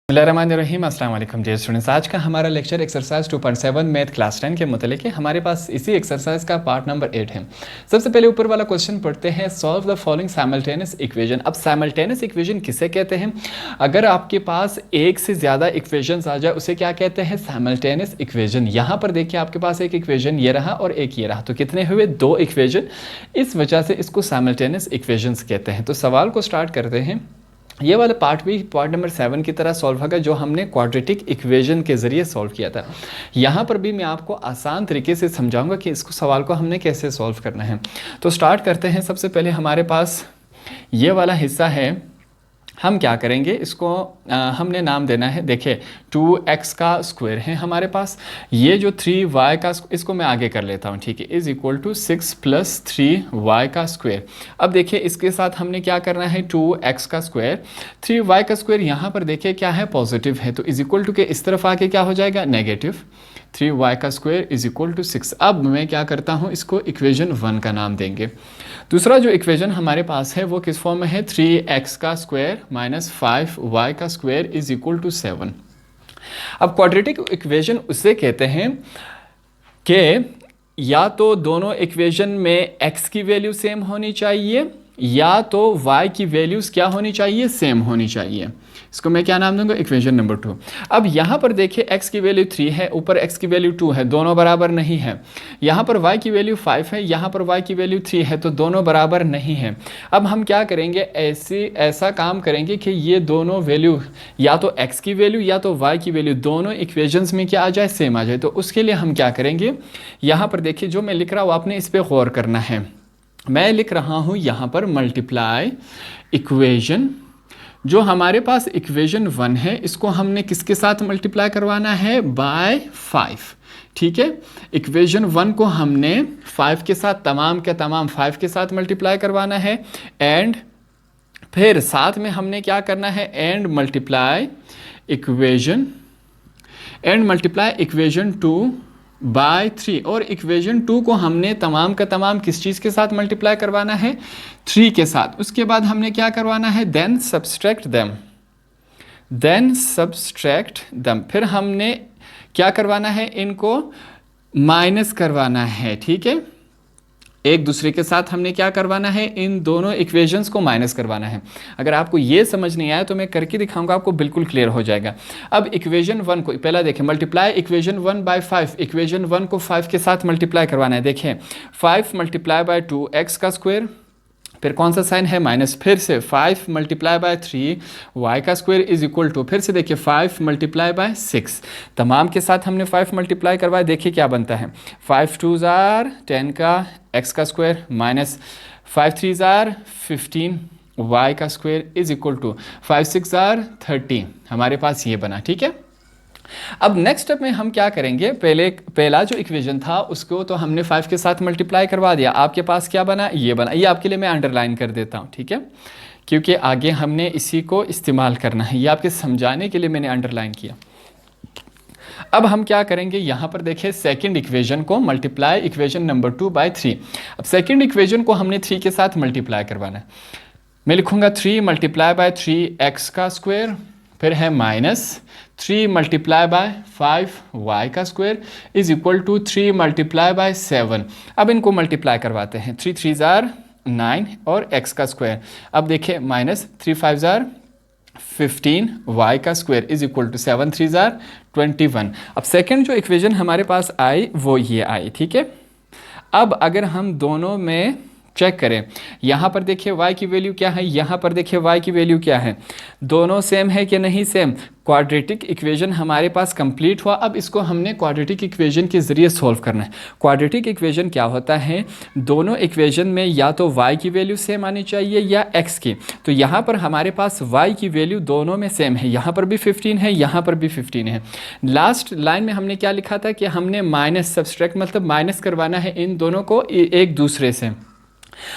बिस्मिल्लाहिर्रहमानिर्रहीम। अस्सलाम वालेकुम डियर स्टूडेंट्स। आज का हमारा लेक्चर एक्सरसाइज 2.7 मैथ क्लास 10 के मुतालिक है। हमारे पास इसी एक्सरसाइज का पार्ट नंबर 8 है। सबसे पहले ऊपर वाला क्वेश्चन पढ़ते हैं, solve the following simultaneous equation. अब साइमल्टेनियस इक्वेशन किसे कहते हैं? अगर आपके पास एक से ज़्यादा इक्वेशंस आ जाए उसे क्या कहते हैं? Simultaneous equation. यहाँ पर देखिए आपके पास एक इक्वेशन ये रहा और एक ये रहा, तो कितने हुए? दो इक्वेशन। इस वजह से इसको साइमल्टेनियस इक्वेशंस कहते हैं। तो सवाल को स्टार्ट करते हैं। ये वाला पार्ट भी पार्ट नंबर 7 की तरह सॉल्व होगा जो हमने क्वाड्रेटिक इक्वेशन के ज़रिए सॉल्व किया था। यहाँ पर भी मैं आपको आसान तरीके से समझाऊंगा कि इसको सवाल को हमने कैसे सॉल्व करना है। तो स्टार्ट करते हैं। सबसे पहले हमारे पास ये वाला हिस्सा है। हम क्या करेंगे, इसको हमने नाम देना है, देखिए 2x का स्क्वायर है हमारे पास। ये जो 3y का, इसको मैं आगे कर लेता हूँ, ठीक है, इज़ इक्वल टू 6 + 3y का स्क्वायर। अब देखिए इसके साथ हमने क्या करना है, 2x का स्क्वायर, 3y का स्क्वायर। यहाँ पर देखिए क्या है, पॉजिटिव है, तो इज़ इक्वल टू के इस तरफ आके क्या हो जाएगा, नेगेटिव। 3y का स्क्वायर इज़ इक्वल टू 6। अब मैं क्या करता हूँ, इसको इक्वेशन 1 का नाम देंगे। दूसरा जो इक्वेशन हमारे पास है वो किस फॉर्म में है, 3x का स्क्वायर माइनस 5y का स्क्वायर इज़ इक्वल टू 7। अब क्वाड्रेटिक इक्वेशन उसे कहते हैं कि या तो दोनों इक्वेशन में x की वैल्यू सेम होनी चाहिए या तो y की वैल्यूज़ क्या होनी चाहिए, सेम होनी चाहिए। इसको मैं क्या नाम दूंगा, इक्वेशन नंबर 2। अब यहाँ पर देखिए x की वैल्यू 3 है, ऊपर x की वैल्यू 2 है, दोनों बराबर नहीं है। यहाँ पर y की वैल्यू 5 है, यहाँ पर y की वैल्यू 3 है, तो दोनों बराबर नहीं है। अब हम क्या करेंगे, ऐसा काम करेंगे कि ये दोनों वैल्यू या तो x की वैल्यू या तो y की वैल्यू दोनों इक्वेशंस में क्या आ जाए, सेम आ जाए। तो उसके लिए हम क्या करेंगे, यहाँ पर देखिए जो मैं लिख रहा हूँ आपने इस पर गौर करना है। मैं लिख रहा हूँ यहाँ पर मल्टीप्लाई इक्वेशन। जो हमारे पास इक्वेशन 1 है इसको हमने किसके साथ मल्टीप्लाई करवाना है, बाय 5, ठीक है। इक्वेशन 1 को हमने 5 के साथ, तमाम के तमाम 5 के साथ मल्टीप्लाई करवाना है। एंड फिर साथ में हमने क्या करना है, एंड मल्टीप्लाई इक्वेशन 2 बाय 3। और इक्वेशन 2 को हमने तमाम का तमाम किस चीज़ के साथ मल्टीप्लाई करवाना है, 3 के साथ। उसके बाद हमने क्या करवाना है, देन सब्सट्रैक्ट देम। फिर हमने क्या करवाना है, इनको माइनस करवाना है, ठीक है। एक दूसरे के साथ हमने क्या करवाना है, इन दोनों इक्वेशंस को माइनस करवाना है। अगर आपको ये समझ नहीं आया तो मैं करके दिखाऊंगा, आपको बिल्कुल क्लियर हो जाएगा। अब इक्वेशन 1 को पहला देखें, मल्टीप्लाई इक्वेशन 1 बाय 5। इक्वेशन 1 को 5 के साथ मल्टीप्लाई करवाना है। देखें 5 मल्टीप्लाई बाय 2x का स्क्वायर, फिर कौन सा साइन है, माइनस, फिर से 5 मल्टीप्लाई बाय 3y का स्क्वायर इज इक्वल टू, फिर से देखिए 5 मल्टीप्लाई बाय 6। तमाम के साथ हमने 5 मल्टीप्लाई करवाया, देखिए क्या बनता है, 5 2 ज़ार 10 का x का स्क्वायर माइनस 5 3 ज़ार 15 y का स्क्वायर इज इक्वल टू 5 6 ज़ार 30। हमारे पास ये बना, ठीक है। अब नेक्स्ट स्टेप में हम क्या करेंगे, पहला जो इक्वेशन था उसको तो हमने 5 के साथ मल्टीप्लाई करवा दिया। आपके पास क्या बना, ये बना। ये आपके लिए मैं अंडरलाइन कर देता हूँ, ठीक है, क्योंकि आगे हमने इसी को इस्तेमाल करना है। ये आपके समझाने के लिए मैंने अंडरलाइन किया। अब हम क्या करेंगे, यहाँ पर देखिए सेकंड इक्वेशन को मल्टीप्लाई इक्वेशन नंबर 2 बाय 3। अब सेकंड इक्वेशन को हमने 3 के साथ मल्टीप्लाई करवाना है। मैं लिखूँगा 3 मल्टीप्लाई बाय 3x का स्क्वायर, फिर है माइनस 3 मल्टीप्लाई बाय 5y का square is equal to 3 multiply by 7। अब इनको मल्टीप्लाई करवाते हैं, 3 3 ज़ार 9 और x का स्क्वायर। अब देखिए माइनस 3 5 ज़ार 15 y का स्क्वायर इज इक्वल टू 7 3 ज़ार 21। अब सेकंड जो इक्वेशन हमारे पास आई वो ये आई, ठीक है। अब अगर हम दोनों में चेक करें, यहाँ पर देखिए y की वैल्यू क्या है, यहाँ पर देखिए y की वैल्यू क्या है, दोनों सेम है कि नहीं सेम। क्वाड्रेटिक इक्वेशन हमारे पास कंप्लीट हुआ। अब इसको हमने क्वाड्रेटिक इक्वेशन के ज़रिए सॉल्व करना है। क्वाड्रेटिक इक्वेशन क्या होता है, दोनों इक्वेशन में या तो y की वैल्यू सेम आनी चाहिए या x की। तो यहाँ पर हमारे पास y की वैल्यू दोनों में सेम है, यहाँ पर भी 15 है, यहाँ पर भी 15 है। लास्ट लाइन में हमने क्या लिखा था कि हमने माइनस सब्सट्रैक्ट मतलब माइनस करवाना है इन दोनों को एक दूसरे से।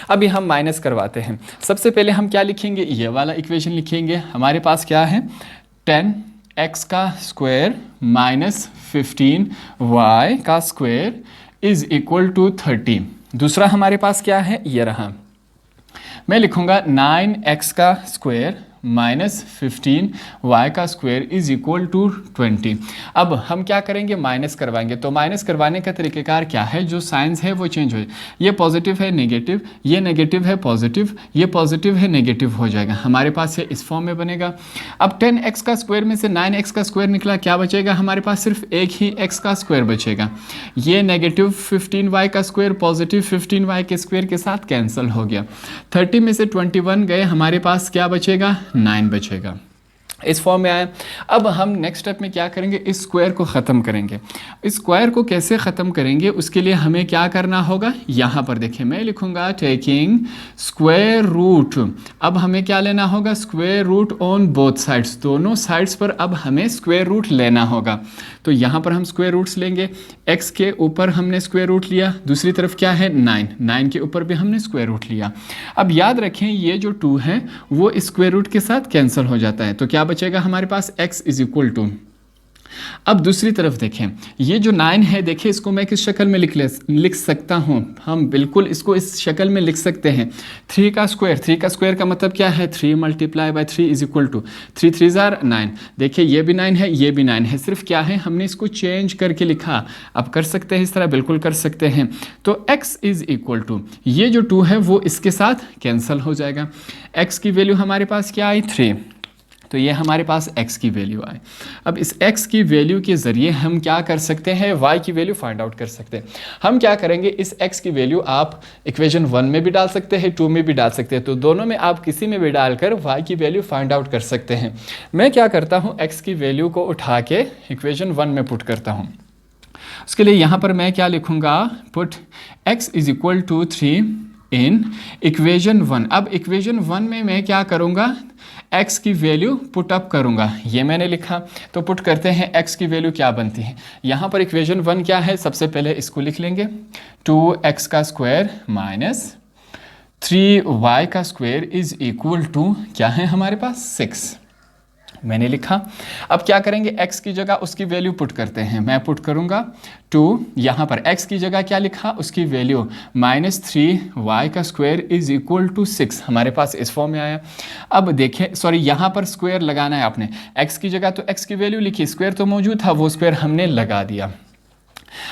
अभी हम माइनस करवाते हैं। सबसे पहले हम क्या लिखेंगे, ये वाला इक्वेशन लिखेंगे। हमारे पास क्या है, 10x का स्क्वायर माइनस 15y का स्क्वायर इज इक्वल टू 30। दूसरा हमारे पास क्या है, ये रहा। मैं लिखूंगा 9x का स्क्वायर -15 y का स्क्वायर इज इक्वल टू 20। अब हम क्या करेंगे, माइनस करवाएंगे। तो माइनस करवाने का तरीक़ेकार क्या है, जो साइंस है वो चेंज हो जाए। ये पॉजिटिव है नेगेटिव, ये नेगेटिव है पॉजिटिव, ये पॉजिटिव है नेगेटिव हो जाएगा। हमारे पास ये इस फॉर्म में बनेगा। अब 10x का स्क्वायर में से 9x का स्क्वायर निकला, क्या बचेगा हमारे पास, सिर्फ एक ही x का स्क्वायर बचेगा। ये नेगेटिव 15y का स्क्वायर पॉजिटिव 15y के स्क्वायर के साथ कैंसिल हो गया। 30 में से 21 गए, हमारे पास क्या बचेगा, 9 बचेगा। इस फॉर्म में आया। अब हम नेक्स्ट स्टेप में क्या करेंगे, इस स्क्वायर को ख़त्म करेंगे। इस स्क्वायर को कैसे ख़त्म करेंगे, उसके लिए हमें क्या करना होगा, यहाँ पर देखिए मैं लिखूँगा टेकिंग स्क्वायर रूट। अब हमें क्या लेना होगा, square root on both sides, दोनों साइड्स पर अब हमें स्क्वायर रूट लेना होगा। तो यहाँ पर हम स्क्वायर रूट्स लेंगे। x के ऊपर हमने स्क्वायर रूट लिया, दूसरी तरफ क्या है 9 के ऊपर भी हमने स्क्वायर रूट लिया। अब याद रखें ये जो 2 है वो स्क्वायर रूट के साथ कैंसिल हो जाता है। तो क्या बचेगा हमारे पास, x इज इक्वल टू। अब दूसरी तरफ देखें, ये जो 9 है, देखिए इसको मैं किस शक्ल में लिख सकता हूँ, हम बिल्कुल इसको इस शक्ल में लिख सकते हैं। 3 का स्क्वायर का मतलब क्या है, 3 multiply by 3 is equal to 3 3 जार 9। देखिए ये भी 9 है, ये भी 9 है, सिर्फ क्या है हमने इसको चेंज करके लिखा। अब कर सकते हैं इस तरह, बिल्कुल कर सकते हैं। तो x इज इक्वल टू, ये जो 2 है वो इसके साथ कैंसिल हो जाएगा। x की वैल्यू हमारे पास क्या आई, 3। तो ये हमारे पास x की वैल्यू आए। अब इस x की वैल्यू के ज़रिए हम क्या कर सकते हैं, y की वैल्यू फाइंड आउट कर सकते हैं। हम क्या करेंगे, इस x की वैल्यू आप इक्वेशन 1 में भी डाल सकते हैं, 2 में भी डाल सकते हैं। तो दोनों में आप किसी में भी डालकर y की वैल्यू फाइंड आउट कर सकते हैं। मैं क्या करता हूँ, x की वैल्यू को उठा के इक्वेशन 1 में पुट करता हूँ। उसके लिए यहाँ पर मैं क्या लिखूँगा, put x is equal to 3 in equation 1। अब इक्वेशन 1 में मैं क्या करूँगा, x की वैल्यू पुट अप करूँगा। ये मैंने लिखा, तो पुट करते हैं x की वैल्यू क्या बनती है। यहाँ पर इक्वेशन 1 क्या है, सबसे पहले इसको लिख लेंगे, 2x का स्क्वायर माइनस 3y का स्क्वायर इज इक्वल टू क्या है हमारे पास, 6। मैंने लिखा। अब क्या करेंगे, x की जगह उसकी वैल्यू पुट करते हैं। मैं पुट करूंगा 2, यहाँ पर x की जगह क्या लिखा, उसकी वैल्यू -3y का स्क्वायर इज इक्वल टू 6, हमारे पास इस फॉर्म में आया। अब देखें, सॉरी यहाँ पर स्क्वायर लगाना है आपने, x की जगह तो x की वैल्यू लिखी, स्क्वायर तो मौजूद था, वो स्क्वायर हमने लगा दिया।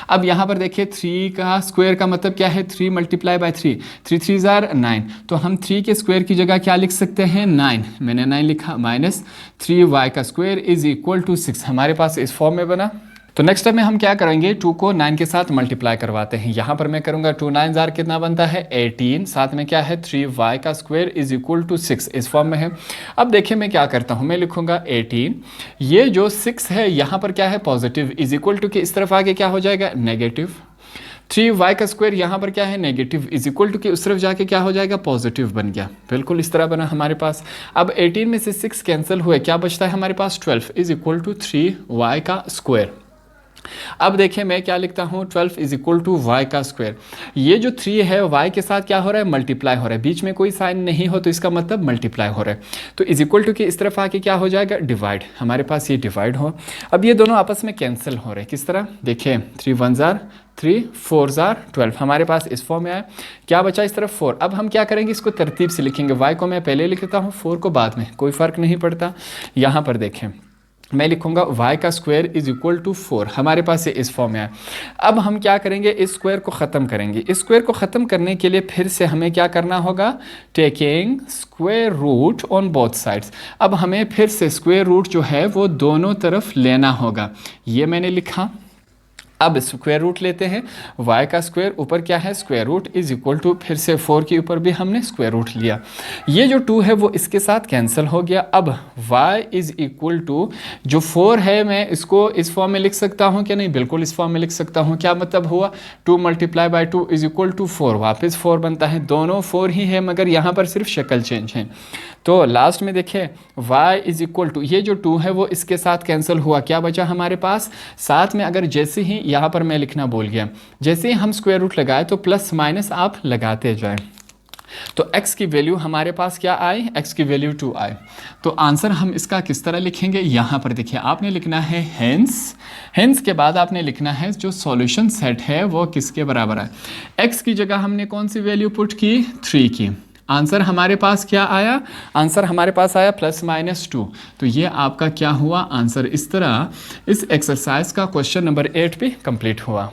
अब यहाँ पर देखिए 3 का स्क्वायर का मतलब क्या है, 3 मल्टीप्लाई बाय 3, 3 3 जार 9। तो हम 3 के स्क्वायर की जगह क्या लिख सकते हैं, 9। मैंने 9 लिखा, -3y का स्क्वायर इज इक्वल टू 6, हमारे पास इस फॉर्म में बना। तो नेक्स्ट स्टेप में हम क्या करेंगे, 2 को 9 के साथ मल्टीप्लाई करवाते हैं। यहाँ पर मैं करूँगा 2 9 जार कितना बनता है, 18, साथ में क्या है 3y का स्क्वायर इज इक्वल टू 6, इस फॉर्म में है। अब देखिए मैं क्या करता हूँ, मैं लिखूँगा 18, ये जो 6 है यहाँ पर क्या है पॉजिटिव, इज इक्वल टू के इस तरफ आगे क्या हो जाएगा नेगेटिव। 3y का स्क्वायर यहाँ पर क्या है नेगेटिव, इज इक्वल टू के उस तरफ जाके क्या हो जाएगा पॉजिटिव बन गया, बिल्कुल इस तरह बना हमारे पास। अब 18 में से 6 कैंसिल हुए, क्या बचता है हमारे पास 12 इज इक्वल टू 3y का स्क्वायर। अब देखिए मैं क्या लिखता हूँ, 12 इज इक्वल टू वाई का स्क्वायर। ये जो 3 है वाई के साथ क्या हो रहा है मल्टीप्लाई हो रहा है, बीच में कोई साइन नहीं हो तो इसका मतलब मल्टीप्लाई हो रहा है। तो इज इक्वल टू के इस तरफ आके क्या हो जाएगा डिवाइड, हमारे पास ये डिवाइड हो। अब ये दोनों आपस में कैंसिल हो रहे हैं, किस तरह देखिए 3 1 जार 3 4 जार 12, हमारे पास इस फॉर्म में आया। क्या बचा इस तरफ 4। अब हम क्या करेंगे, इसको तरतीब से लिखेंगे, y को मैं पहले लिखता हूँ 4 को बाद में, कोई फ़र्क नहीं पड़ता। यहाँ पर देखें मैं लिखूंगा y का स्क्वायर इज इक्वल टू 4, हमारे पास ये इस फॉर्म में है। अब हम क्या करेंगे, इस स्क्वायर को ख़त्म करेंगे। इस स्क्वायर को ख़त्म करने के लिए फिर से हमें क्या करना होगा, taking square root on both sides. अब हमें फिर से स्क्वायर रूट जो है वो दोनों तरफ लेना होगा, ये मैंने लिखा। अब स्क्वायर रूट लेते हैं, y का स्क्वायर ऊपर क्या है square root is equal to, फिर से 4 के ऊपर भी हमने स्क्वायर रूट लिया। ये जो 2 है वो इसके साथ कैंसिल हो गया। अब y इज इक्वल टू जो 4 है मैं इसको इस फॉर्म में लिख सकता हूँ क्या नहीं, बिल्कुल इस फॉर्म में लिख सकता हूँ। क्या मतलब हुआ 2 multiply by 2 is equal to 4, वापस 4 बनता है, दोनों 4 ही है मगर यहाँ पर सिर्फ शक्ल चेंज है। तो लास्ट में देखें y इज इक्वल टू ये जो 2 है वो इसके साथ कैंसिल हुआ, क्या बचा हमारे पास साथ में। अगर जैसे ही यहाँ पर मैं लिखना भूल गया, जैसे ही हम स्क्वायर रूट लगाए तो प्लस माइनस आप लगाते जाएं। तो x की वैल्यू हमारे पास क्या आई, x की वैल्यू 2 आई। तो आंसर हम इसका किस तरह लिखेंगे, यहाँ पर देखिए आपने लिखना है हेंस के बाद आपने लिखना है जो सॉल्यूशन सेट है वो किसके बराबर है। x की जगह हमने कौन सी वैल्यू पुट की 3 की। आंसर हमारे पास क्या आया, आंसर हमारे पास आया +-2। तो ये आपका क्या हुआ आंसर। इस तरह इस एक्सरसाइज का क्वेश्चन नंबर 8 भी कंप्लीट हुआ।